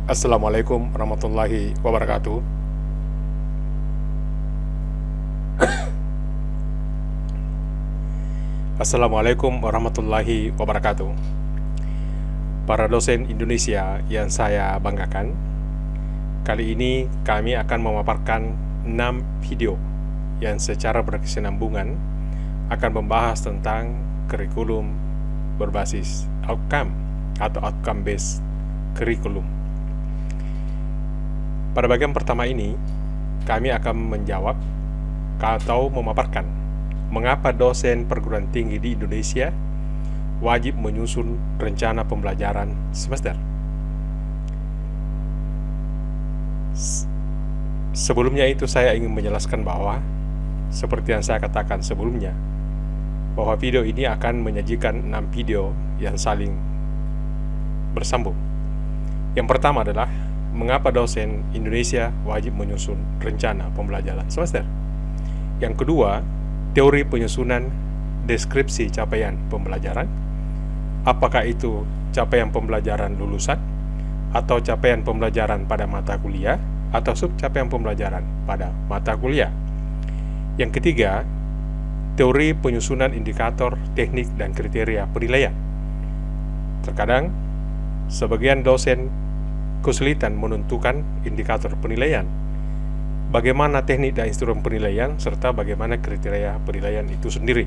Assalamualaikum warahmatullahi wabarakatuh. Assalamualaikum warahmatullahi wabarakatuh. Para dosen Indonesia yang saya banggakan, kali ini kami akan memaparkan 6 video yang secara berkesinambungan akan membahas tentang kurikulum berbasis outcome atau outcome based curriculum. Pada bagian pertama ini, kami akan menjawab atau memaparkan mengapa dosen perguruan tinggi di Indonesia wajib menyusun rencana pembelajaran semester. Sebelumnya itu saya ingin menjelaskan bahwa seperti yang saya katakan sebelumnya, bahwa video ini akan menyajikan 6 video yang saling bersambung. Yang pertama adalah mengapa dosen Indonesia wajib menyusun rencana pembelajaran semester. Yang kedua, teori penyusunan deskripsi capaian pembelajaran. Apakah itu capaian pembelajaran lulusan, atau capaian pembelajaran pada mata kuliah, atau subcapaian pembelajaran pada mata kuliah. Yang ketiga, teori penyusunan indikator, teknik, dan kriteria penilaian. Terkadang, sebagian dosen kesulitan menentukan indikator penilaian, bagaimana teknik dan instrumen penilaian, serta bagaimana kriteria penilaian itu sendiri.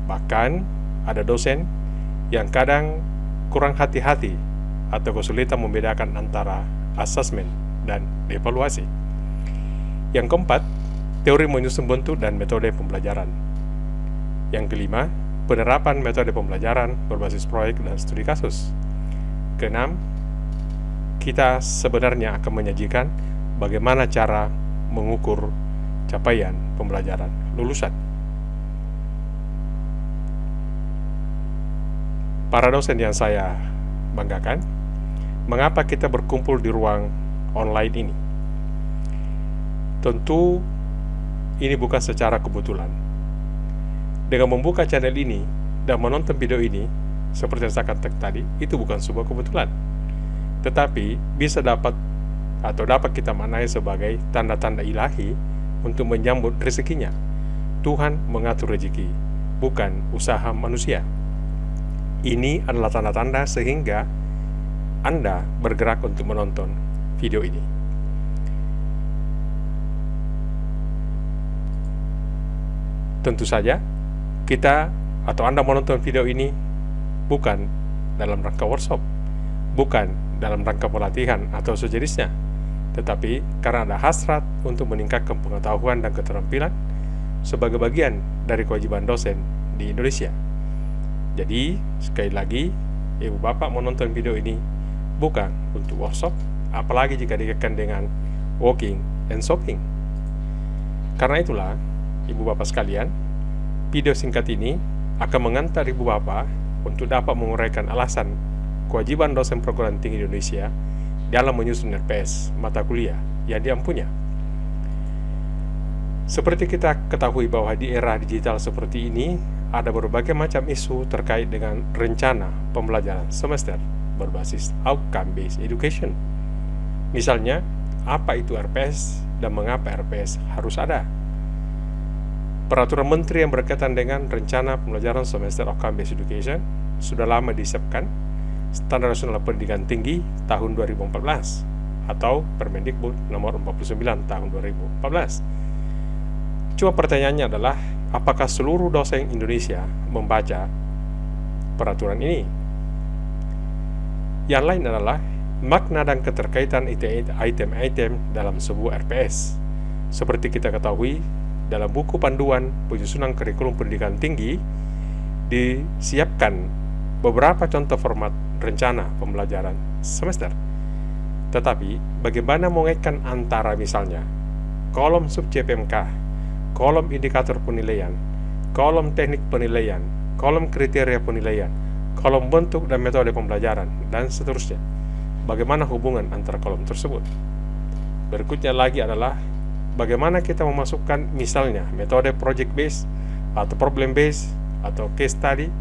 Bahkan, ada dosen yang kadang kurang hati-hati atau kesulitan membedakan antara asesmen dan evaluasi. Yang keempat, teori menyusun bentuk dan metode pembelajaran. Yang kelima, penerapan metode pembelajaran berbasis proyek dan studi kasus. Keenam, kita sebenarnya akan menyajikan bagaimana cara mengukur capaian pembelajaran lulusan. Para dosen yang saya banggakan, mengapa kita berkumpul di ruang online ini? Tentu ini bukan secara kebetulan. Dengan membuka channel ini dan menonton video ini, seperti yang saya katakan tadi, itu bukan sebuah kebetulan, tetapi bisa dapat kita maknai sebagai tanda-tanda ilahi untuk menyambut rezekinya. Tuhan mengatur rezeki, bukan usaha manusia. Ini adalah tanda-tanda sehingga Anda bergerak untuk menonton video ini. Tentu saja, kita atau Anda menonton video ini bukan dalam rangka workshop, bukan dalam rangka pelatihan atau sejenisnya, tetapi karena ada hasrat untuk meningkatkan pengetahuan dan keterampilan sebagai bagian dari kewajiban dosen di Indonesia. Jadi, sekali lagi, Ibu Bapak menonton video ini bukan untuk workshop, apalagi jika dikaitkan dengan walking and shopping. Karena itulah, Ibu Bapak sekalian, video singkat ini akan mengantar Ibu Bapak untuk dapat menguraikan alasan kewajiban dosen perguruan tinggi Indonesia dalam menyusun RPS mata kuliah yang diampunya. Seperti kita ketahui bahwa di era digital seperti ini, ada berbagai macam isu terkait dengan rencana pembelajaran semester berbasis outcome based education. Misalnya, apa itu RPS dan mengapa RPS harus ada? Peraturan Menteri yang berkaitan dengan rencana pembelajaran semester outcome based education sudah lama disiapkan Standar Nasional Pendidikan Tinggi tahun 2014 atau Permendikbud nomor 49 tahun 2014. Cuma pertanyaannya adalah, apakah seluruh dosen Indonesia membaca peraturan ini? Yang lain adalah makna dan keterkaitan item-item dalam sebuah RPS. Seperti kita ketahui, dalam buku panduan penyusunan kurikulum pendidikan tinggi disiapkan beberapa contoh format rencana pembelajaran semester. Tetapi, bagaimana mengaitkan antara misalnya kolom sub CPMK, kolom indikator penilaian, kolom teknik penilaian, kolom kriteria penilaian, kolom bentuk dan metode pembelajaran, dan seterusnya. Bagaimana hubungan antara kolom tersebut? Berikutnya lagi adalah bagaimana kita memasukkan misalnya metode project based atau problem based atau case study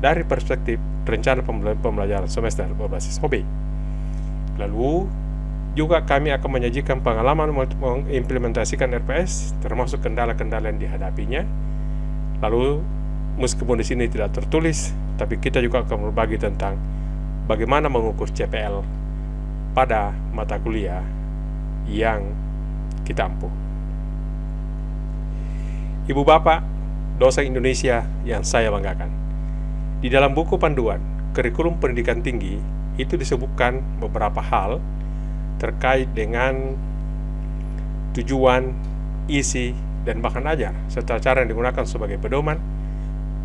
dari perspektif rencana pembelajaran semester berbasis hobi. Lalu juga kami akan menyajikan pengalaman mengimplementasikan RPS, termasuk kendala-kendala yang dihadapinya. Lalu meskipun di sini tidak tertulis, tapi kita juga akan berbagi tentang bagaimana mengukur CPL pada mata kuliah yang kita ampuh. Ibu bapak, dosen Indonesia yang saya banggakan, di dalam buku panduan kurikulum pendidikan tinggi itu disebutkan beberapa hal terkait dengan tujuan, isi, dan bahkan ajar, serta cara yang digunakan sebagai pedoman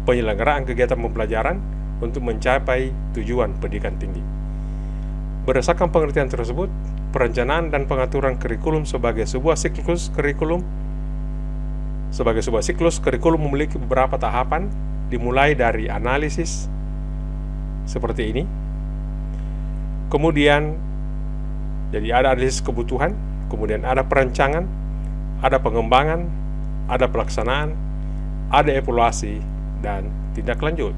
penyelenggaraan kegiatan pembelajaran untuk mencapai tujuan pendidikan tinggi. Berdasarkan pengertian tersebut, perencanaan dan pengaturan kurikulum sebagai sebuah siklus kurikulum memiliki beberapa tahapan, dimulai dari analisis seperti ini. Kemudian jadi ada analisis kebutuhan, kemudian ada perencanaan, ada pengembangan, ada pelaksanaan, ada evaluasi, dan tindak lanjut.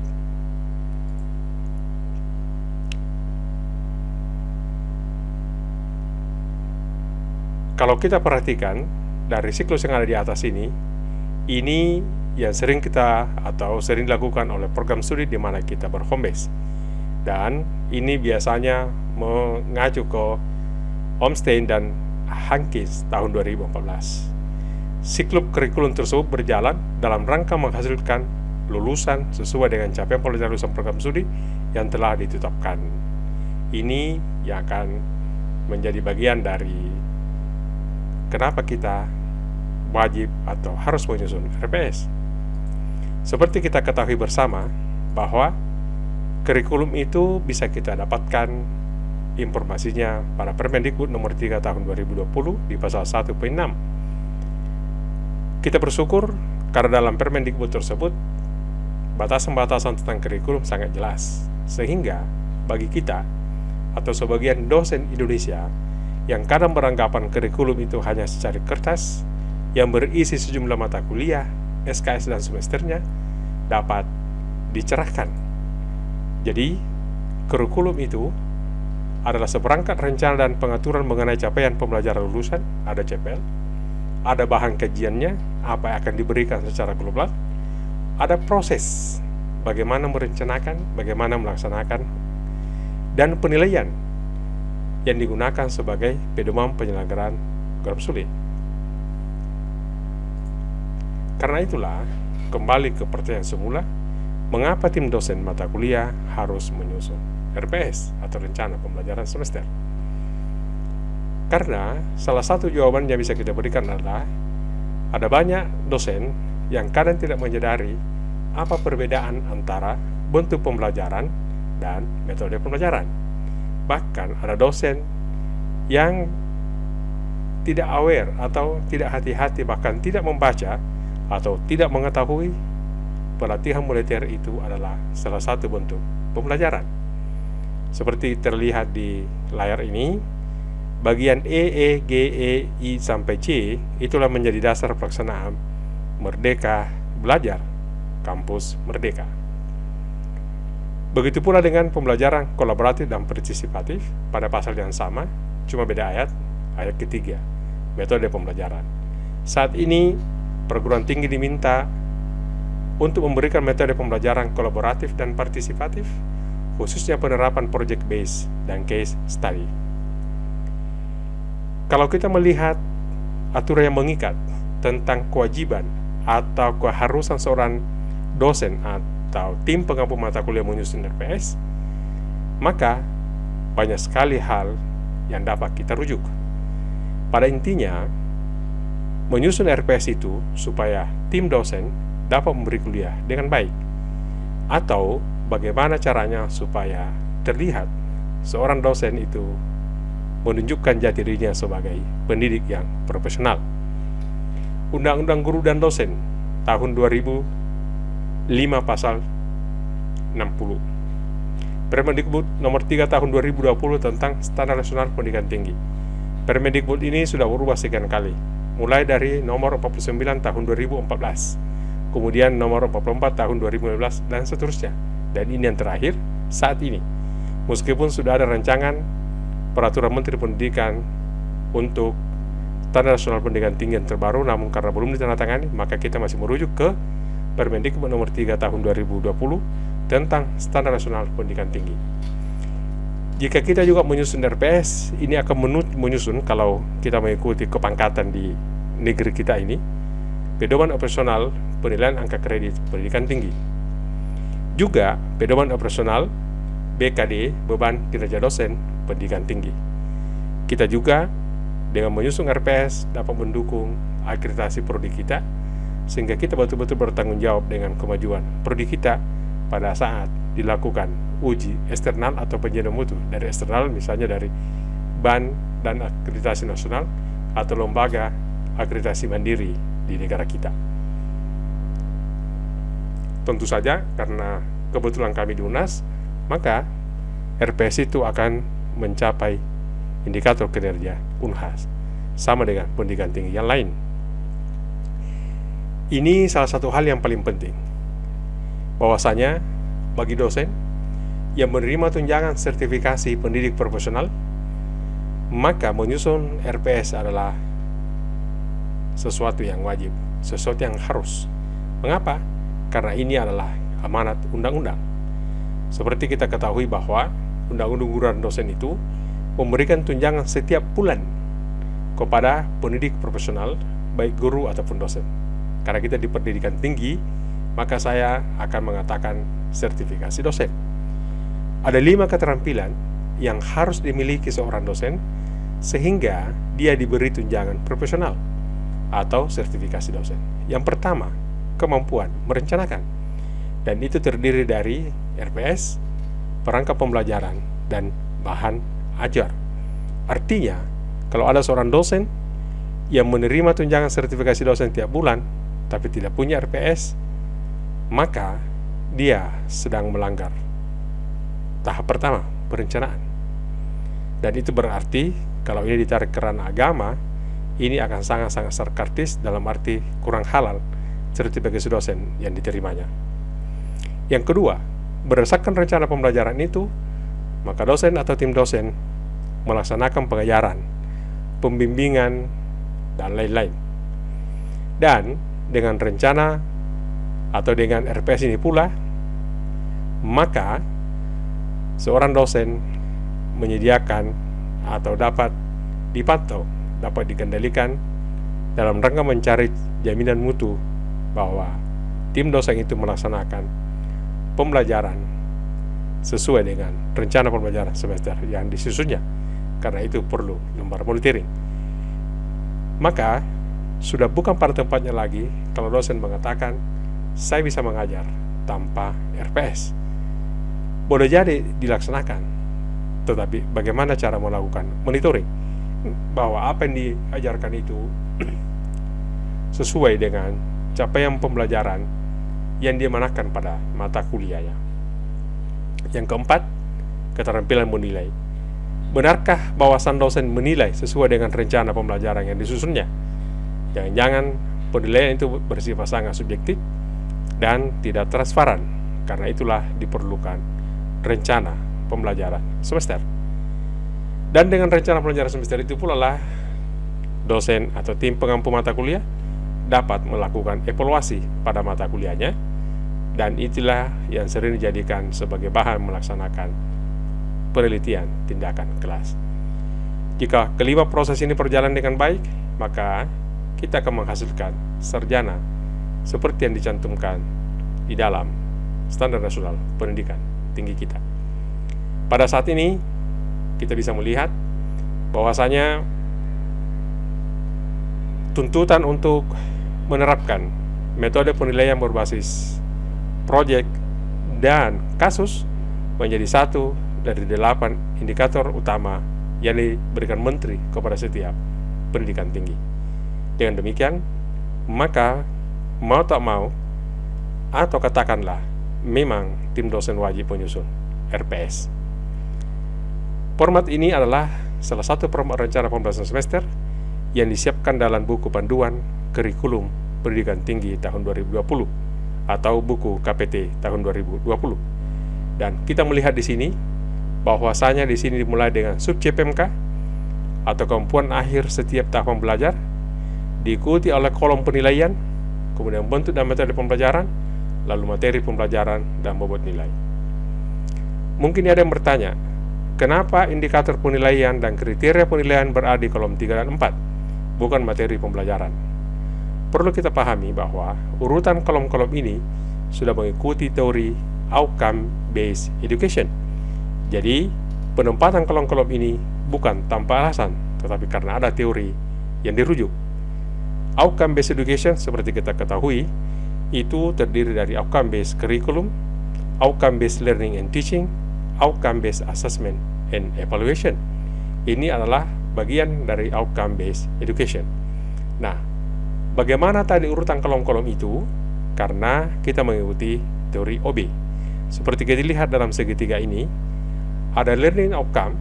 Kalau kita perhatikan dari siklus yang ada di atas ini yang sering dilakukan oleh program studi di mana kita berhome base. Dan ini biasanya mengacu ke Ornstein dan Hankins tahun 2014. Siklus kurikulum tersebut berjalan dalam rangka menghasilkan lulusan sesuai dengan capaian pelajaran lulusan program studi yang telah ditetapkan. Ini yang akan menjadi bagian dari kenapa kita wajib atau harus menyusun RPS. Seperti kita ketahui bersama bahwa kurikulum itu bisa kita dapatkan informasinya pada Permendikbud nomor 3 tahun 2020 di pasal 1.6. Kita bersyukur karena dalam Permendikbud tersebut batasan-batasan tentang kurikulum sangat jelas, sehingga bagi kita atau sebagian dosen Indonesia yang kadang beranggapan kurikulum itu hanya secari kertas yang berisi sejumlah mata kuliah, SKS dan semesternya, dapat dicerahkan. Jadi, kurikulum itu adalah seperangkat rencana dan pengaturan mengenai capaian pembelajaran lulusan, ada CPL, ada bahan kajiannya, apa yang akan diberikan secara global, ada proses bagaimana merencanakan, bagaimana melaksanakan, dan penilaian yang digunakan sebagai pedoman penyelenggaraan program studi. Karena itulah, kembali ke pertanyaan semula, mengapa tim dosen mata kuliah harus menyusun RPS atau rencana pembelajaran semester? Karena salah satu jawaban yang bisa kita berikan adalah ada banyak dosen yang kadang tidak menyadari apa perbedaan antara bentuk pembelajaran dan metode pembelajaran. Bahkan ada dosen yang tidak aware atau tidak hati-hati, bahkan tidak membaca atau tidak mengetahui pelatihan militer itu adalah salah satu bentuk pembelajaran. Seperti terlihat di layar ini, bagian E, G, I sampai C itulah menjadi dasar pelaksanaan Merdeka Belajar, Kampus Merdeka. Begitu pula dengan pembelajaran kolaboratif dan partisipatif pada pasal yang sama, cuma beda ayat ketiga, metode pembelajaran. Saat ini, perguruan tinggi diminta untuk memberikan metode pembelajaran kolaboratif dan partisipatif, khususnya penerapan project based dan case study. Kalau kita melihat aturan yang mengikat tentang kewajiban atau keharusan seorang dosen atau tim pengampu mata kuliah menyusun RPS, maka banyak sekali hal yang dapat kita rujuk. Pada intinya, menyusun RPS itu supaya tim dosen dapat memberi kuliah dengan baik, atau bagaimana caranya supaya terlihat seorang dosen itu menunjukkan jati dirinya sebagai pendidik yang profesional. Undang-Undang Guru dan Dosen tahun 2005 pasal 60. Permendikbud nomor 3 tahun 2020 tentang Standar Nasional Pendidikan Tinggi. Permendikbud ini sudah berubah sekian kali, mulai dari nomor 49 tahun 2014, kemudian nomor 44 tahun 2015, dan seterusnya. Dan ini yang terakhir, saat ini. Meskipun sudah ada rancangan Peraturan Menteri Pendidikan untuk Standar Nasional Pendidikan Tinggi yang terbaru, namun karena belum ditandatangani, maka kita masih merujuk ke Permendikbud nomor 3 tahun 2020 tentang Standar Nasional Pendidikan Tinggi. Jika kita juga menyusun RPS, ini akan menyusun, kalau kita mengikuti kepangkatan di negeri kita ini, pedoman operasional penilaian angka kredit pendidikan tinggi. Juga pedoman operasional BKD, beban kinerja dosen pendidikan tinggi. Kita juga dengan menyusun RPS dapat mendukung akreditasi prodi kita, sehingga kita betul-betul bertanggung jawab dengan kemajuan prodi kita pada saat dilakukan uji eksternal atau penilaian mutu dari eksternal, misalnya dari BAN dan akreditasi nasional atau lembaga akreditasi mandiri di negara kita. Tentu saja karena kebetulan kami di UNAS, maka RPS itu akan mencapai indikator kinerja UNHAS sama dengan pendidikan tinggi yang lain. Ini salah satu hal yang paling penting, bahwasanya bagi dosen yang menerima tunjangan sertifikasi pendidik profesional, maka menyusun RPS adalah sesuatu yang wajib, sesuatu yang harus. Mengapa? Karena ini adalah amanat undang-undang. Seperti kita ketahui bahwa Undang-Undang Guruan Dosen itu memberikan tunjangan setiap bulan kepada pendidik profesional, baik guru ataupun dosen. Karena kita di pendidikan tinggi, maka saya akan mengatakan sertifikasi dosen. Ada 5 keterampilan yang harus dimiliki seorang dosen sehingga dia diberi tunjangan profesional atau sertifikasi dosen. Yang pertama, kemampuan merencanakan. Dan itu terdiri dari RPS, perangkat pembelajaran, dan bahan ajar. Artinya, kalau ada seorang dosen yang menerima tunjangan sertifikasi dosen tiap bulan tapi tidak punya RPS, maka dia sedang melanggar tahap pertama, perencanaan. Dan itu berarti kalau ini ditarik ke ranah agama, ini akan sangat-sangat sarkastis dalam arti kurang halal sertifikasi dosen yang diterimanya. Yang kedua, berdasarkan rencana pembelajaran itu, maka dosen atau tim dosen melaksanakan pengajaran, pembimbingan, dan lain-lain. Dan dengan rencana atau dengan RPS ini pula, maka seorang dosen menyediakan atau dapat dipantau, dapat dikendalikan dalam rangka mencari jaminan mutu bahwa tim dosen itu melaksanakan pembelajaran sesuai dengan rencana pembelajaran semester yang disusunnya. Karena itu perlu lembar monitoring. Maka sudah bukan pada tempatnya lagi kalau dosen mengatakan saya bisa mengajar tanpa RPS. Boleh jadi dilaksanakan, tetapi bagaimana cara melakukan monitoring bahwa apa yang diajarkan itu sesuai dengan capaian pembelajaran yang diamanahkan pada mata kuliahnya. Yang keempat, keterampilan menilai. Benarkah bahwasan dosen menilai sesuai dengan rencana pembelajaran yang disusunnya? Jangan-jangan penilaian itu bersifat sangat subjektif dan tidak transparan. Karena itulah diperlukan rencana pembelajaran semester. Dan dengan rencana pembelajaran semester itu pula lah dosen atau tim pengampu mata kuliah dapat melakukan evaluasi pada mata kuliahnya, dan itulah yang sering dijadikan sebagai bahan melaksanakan penelitian tindakan kelas. Jika kelima proses ini berjalan dengan baik, maka kita akan menghasilkan sarjana seperti yang dicantumkan di dalam Standar Nasional Pendidikan Tinggi kita. Pada saat ini kita bisa melihat bahwasanya tuntutan untuk menerapkan metode penilaian berbasis proyek dan kasus menjadi satu dari 8 indikator utama yang diberikan Menteri kepada setiap pendidikan tinggi. Dengan demikian, maka mau tak mau, atau katakanlah memang tim dosen wajib menyusun RPS. Format ini adalah salah satu format rencana pembelajaran semester yang disiapkan dalam buku panduan kurikulum pendidikan tinggi tahun 2020 atau buku KPT tahun 2020. Dan kita melihat di sini bahwasanya di sini dimulai dengan sub CPMK atau kemampuan akhir setiap tahapan belajar, diikuti oleh kolom penilaian, kemudian bentuk dan metode pembelajaran, lalu materi pembelajaran dan bobot nilai. Mungkin ada yang bertanya, kenapa indikator penilaian dan kriteria penilaian berada di kolom 3 dan 4, bukan materi pembelajaran? Perlu kita pahami bahwa urutan kolom-kolom ini sudah mengikuti teori outcome-based education. Jadi, penempatan kolom-kolom ini bukan tanpa alasan, tetapi karena ada teori yang dirujuk. Outcome-based education, seperti kita ketahui, itu terdiri dari outcome-based curriculum, outcome-based learning and teaching, outcome-based assessment and evaluation. Ini adalah bagian dari outcome-based education. Nah, bagaimana tadi urutan kolom-kolom itu? Karena kita mengikuti teori OB. Seperti kita lihat dalam segitiga ini, ada learning outcome,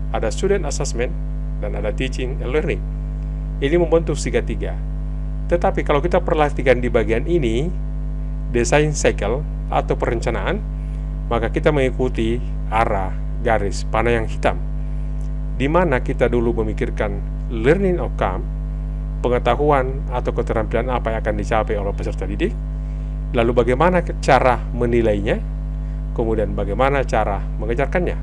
ada student assessment, dan ada teaching and learning. Ini membentuk segitiga. Tetapi kalau kita perhatikan di bagian ini, design cycle atau perencanaan, maka kita mengikuti arah garis panah yang hitam, di mana kita dulu memikirkan learning outcome, pengetahuan atau keterampilan apa yang akan dicapai oleh peserta didik, lalu bagaimana cara menilainya, kemudian bagaimana cara mengejarkannya.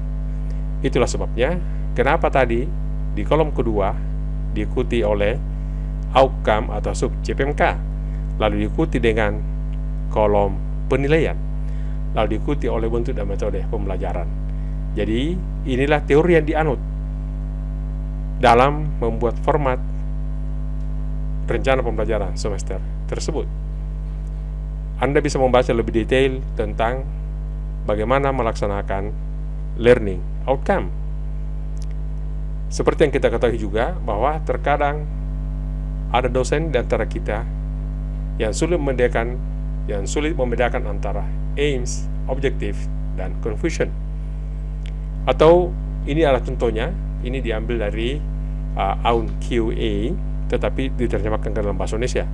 Itulah sebabnya kenapa tadi di kolom kedua diikuti oleh outcome atau sub CPMK, lalu diikuti dengan kolom penilaian, lalu diikuti oleh bentuk dan metode pembelajaran. Jadi inilah teori yang dianut dalam membuat format rencana pembelajaran semester tersebut. Anda bisa membaca lebih detail tentang bagaimana melaksanakan learning outcome. Seperti yang kita ketahui juga bahwa terkadang ada dosen di antara kita yang sulit membedakan antara aims, objektif, dan confusion. Atau ini adalah contohnya, ini diambil dari AUN-QA, tetapi diterjemahkan ke dalam bahasa Indonesia.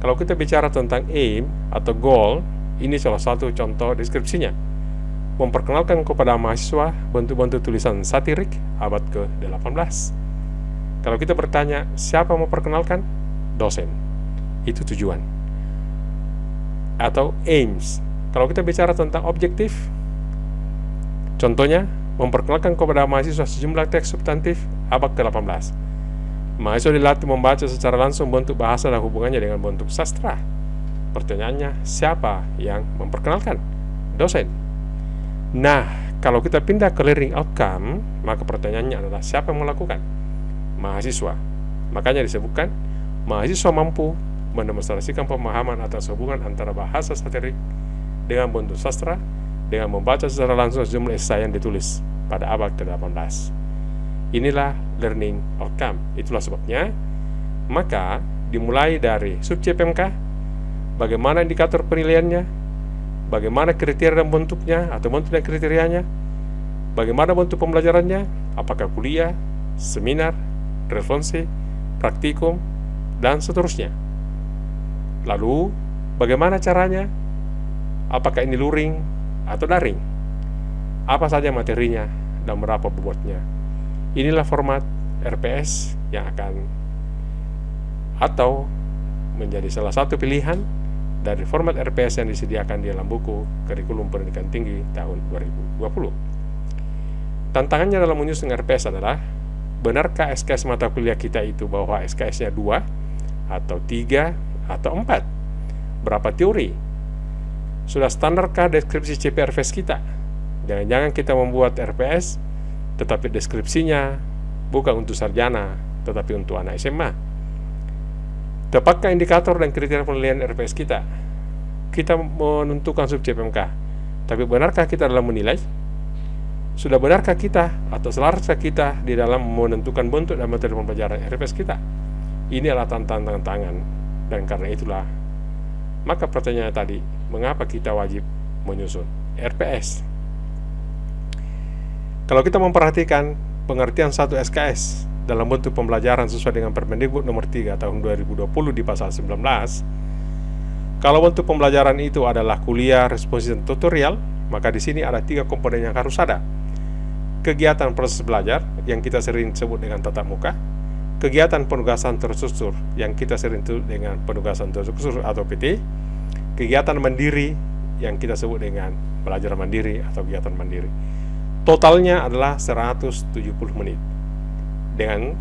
Kalau kita bicara tentang aim atau goal, ini salah satu contoh deskripsinya. Memperkenalkan kepada mahasiswa bentuk-bentuk tulisan satirik abad ke-18. Kalau kita bertanya, siapa memperkenalkan? Dosen. Itu tujuan. Atau aims. Kalau kita bicara tentang objektif, contohnya, memperkenalkan kepada mahasiswa sejumlah teks substantif abad ke-18. Mahasiswa dilatih membaca secara langsung bentuk bahasa dan hubungannya dengan bentuk sastra. Pertanyaannya, siapa yang memperkenalkan? Dosen. Nah, kalau kita pindah ke learning outcome, maka pertanyaannya adalah siapa yang melakukan? Mahasiswa. Makanya disebutkan, mahasiswa mampu mendemonstrasikan pemahaman atas hubungan antara bahasa satirik dengan bentuk sastra, dengan membaca secara langsung sejumlah esai yang ditulis pada abad ke-18. Inilah learning outcome. Itulah sebabnya, maka dimulai dari sub CPMK, bagaimana indikator penilaiannya, bagaimana kriteria dan bentuknya atau bentuk dan kriterianya, bagaimana bentuk pembelajarannya, apakah kuliah, seminar, referensi, praktikum, dan seterusnya. Lalu, bagaimana caranya, apakah ini luring atau daring, apa saja materinya, dan berapa bobotnya. Inilah format RPS yang akan atau menjadi salah satu pilihan dari format RPS yang disediakan di dalam buku Kurikulum Pendidikan Tinggi tahun 2020. Tantangannya dalam menyusun RPS adalah, benarkah SKS mata kuliah kita itu bahwa SKS-nya 2 atau 3 atau 4? Berapa teori? Sudah standarkah deskripsi CPRVS kita? Jangan-jangan kita membuat RPS tetapi deskripsinya bukan untuk sarjana, tetapi untuk anak SMA. Tepatkah indikator dan kriteria penilaian RPS kita? Kita menentukan sub CPMK, tapi benarkah kita dalam menilai? Sudah benarkah kita atau selaraskah kita di dalam menentukan bentuk dan materi pembelajaran RPS kita? Ini adalah tantangan, dan karena itulah, maka pertanyaannya tadi, mengapa kita wajib menyusun RPS? Kalau kita memperhatikan pengertian satu SKS dalam bentuk pembelajaran sesuai dengan Permendikbud nomor 3 tahun 2020 di pasal 19, kalau bentuk pembelajaran itu adalah kuliah, responsi, dan tutorial, Maka di sini ada 3 komponen yang harus ada. Kegiatan proses belajar yang kita sering sebut dengan tatap muka, kegiatan penugasan terstruktur yang kita sering sebut dengan penugasan terstruktur atau PT, kegiatan mandiri yang kita sebut dengan belajar mandiri atau kegiatan mandiri. Totalnya adalah 170 menit. Dengan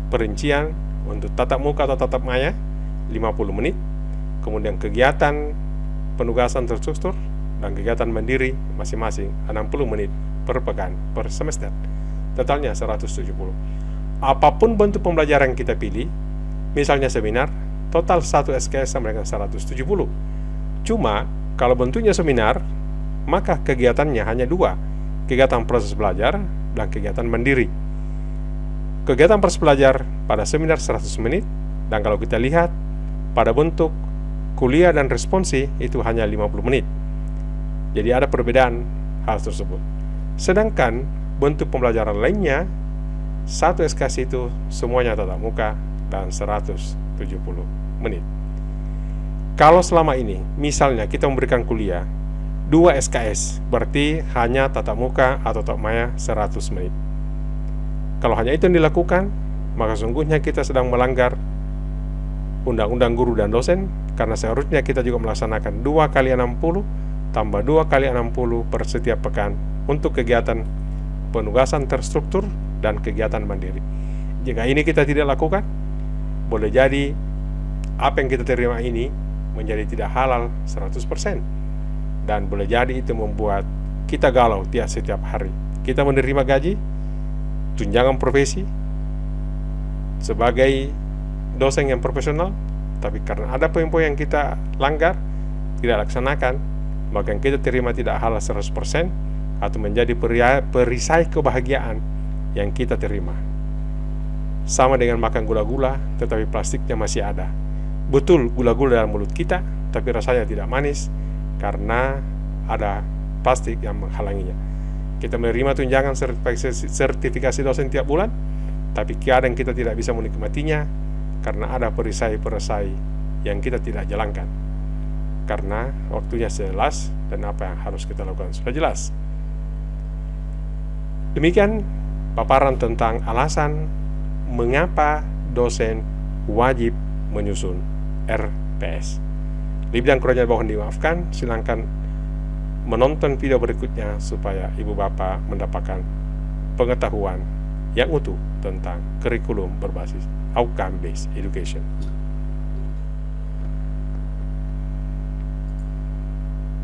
perincian untuk tatap muka atau tatap maya 50 menit, kemudian kegiatan penugasan terstruktur dan kegiatan mandiri masing-masing 60 menit per pekan per semester. Totalnya 170. Apapun bentuk pembelajaran yang kita pilih, misalnya seminar, total 1 SKS sama dengan 170. Cuma kalau bentuknya seminar, maka kegiatannya hanya 2, kegiatan proses belajar dan kegiatan mandiri. Kegiatan proses belajar pada seminar 100 menit, dan kalau kita lihat pada bentuk kuliah dan responsi itu hanya 50 menit. Jadi ada perbedaan hal tersebut. Sedangkan bentuk pembelajaran lainnya, 1 SKS itu semuanya tatap muka dan 170 menit. Kalau selama ini, misalnya kita memberikan kuliah 2 SKS, berarti hanya tatap muka atau tatap maya 100 menit. Kalau hanya itu yang dilakukan, maka sungguhnya kita sedang melanggar Undang-Undang Guru dan Dosen, karena seharusnya kita juga melaksanakan 2 kali 60 tambah 2 kali 60 per setiap pekan untuk kegiatan penugasan terstruktur dan kegiatan mandiri. Jika ini kita tidak lakukan, boleh jadi apa yang kita terima ini menjadi tidak halal 100%. Dan boleh jadi itu membuat kita galau setiap hari. Kita menerima gaji, tunjangan profesi sebagai dosen yang profesional, tapi karena ada poin-poin yang kita langgar, tidak laksanakan, maka yang kita terima tidak halal 100% atau menjadi perisai kebahagiaan yang kita terima. Sama dengan makan gula-gula, tetapi plastiknya masih ada. Betul, gula-gula dalam mulut kita, tapi rasanya tidak manis, karena ada plastik yang menghalanginya. Kita menerima tunjangan sertifikasi dosen tiap bulan, tapi kadang kita tidak bisa menikmatinya karena ada perisai-perisai yang kita tidak jalankan. Karena waktunya jelas dan apa yang harus kita lakukan sudah jelas. Demikian paparan tentang alasan mengapa dosen wajib menyusun RPS. Lebih dan kurangnya mohon dimaafkan. Silakan menonton video berikutnya supaya ibu bapak mendapatkan pengetahuan yang utuh tentang kurikulum berbasis outcome based education.